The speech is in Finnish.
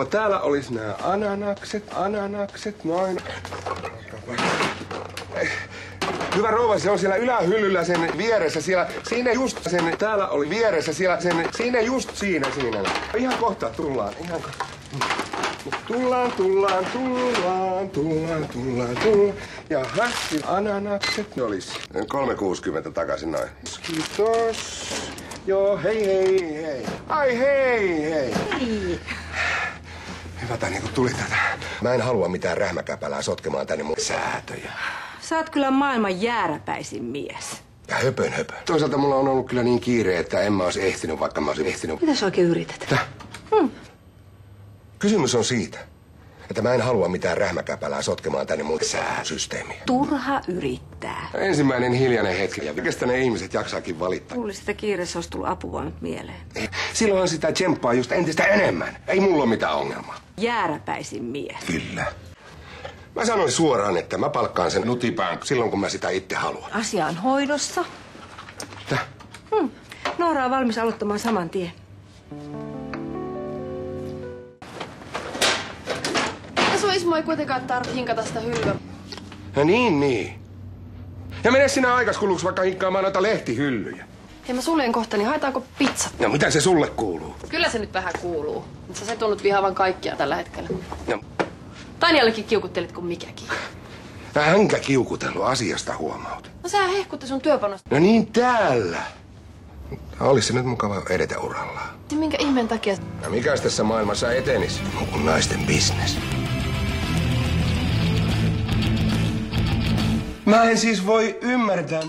täällä olisi nämä ananakset, noin. Hyvä rouva, se on siellä ylähyllyllä sen vieressä, siinä just sen, täällä oli vieressä, siinä just siinä. Ihan kohta tullaan, Tullaan. Ja hassi, ananakset, ne olis 3,60 takaisin noin. Kiitos. Joo, hei. Ai hei. Hei. Hyvä Tani, kun tuli tätä. Mä en halua mitään rähmäkäpälää sotkemaan tänne mun säätöjä. Sä oot kyllä maailman jääräpäisin mies. Ja höpön. Toisaalta mulla on ollut kyllä niin kiire, että en mä olisi ehtinyt, vaikka mä olisin ehtinyt. Mitä sä oikein yrität? Kysymys on siitä, että mä en halua mitään rähmäkäpälää sotkemaan tänne mun sääsysteemiä. Turha yrittää. Ensimmäinen hiljainen hetki, ja kestä ne ihmiset jaksaakin valittaa. Luulisin, että kiireessä olisi tullut apuvoimat mieleen. Silloin sitä tsemppaa just entistä enemmän. Ei mulla ole mitään ongelmaa. Jääräpäisin mies. Kyllä. Mä sanoin suoraan, että mä palkkaan sen nutipään silloin, kun mä sitä itse haluan. Asia on hoidossa. Täh? Noora on valmis aloittamaan saman tien. Ismo ei kuitenkaan tarvitse hinkata sitä hyllyä. No niin. Ja mene sinä aikaskuluksi vaikka hinkkaamaan noita lehtihyllyjä. Hei, mä suljen kohta, niin haetaanko pizzat? No mitä se sulle kuuluu? Kyllä se nyt vähän kuuluu. Mutta sä tunnut vihaavan kaikkia tällä hetkellä. No. Taniallekin kiukuttelit kuin mikäkin. Hänkä kiukutellut asiasta huomautin. No sä hehkutti sun työpanosta. No niin täällä. Olisi se nyt mukava edetä urallaan. Minkä ihmeen takia? Ja mikäs tässä maailmassa etenisi? Kun naisten bisnes. Mä en siis voi ymmärtää...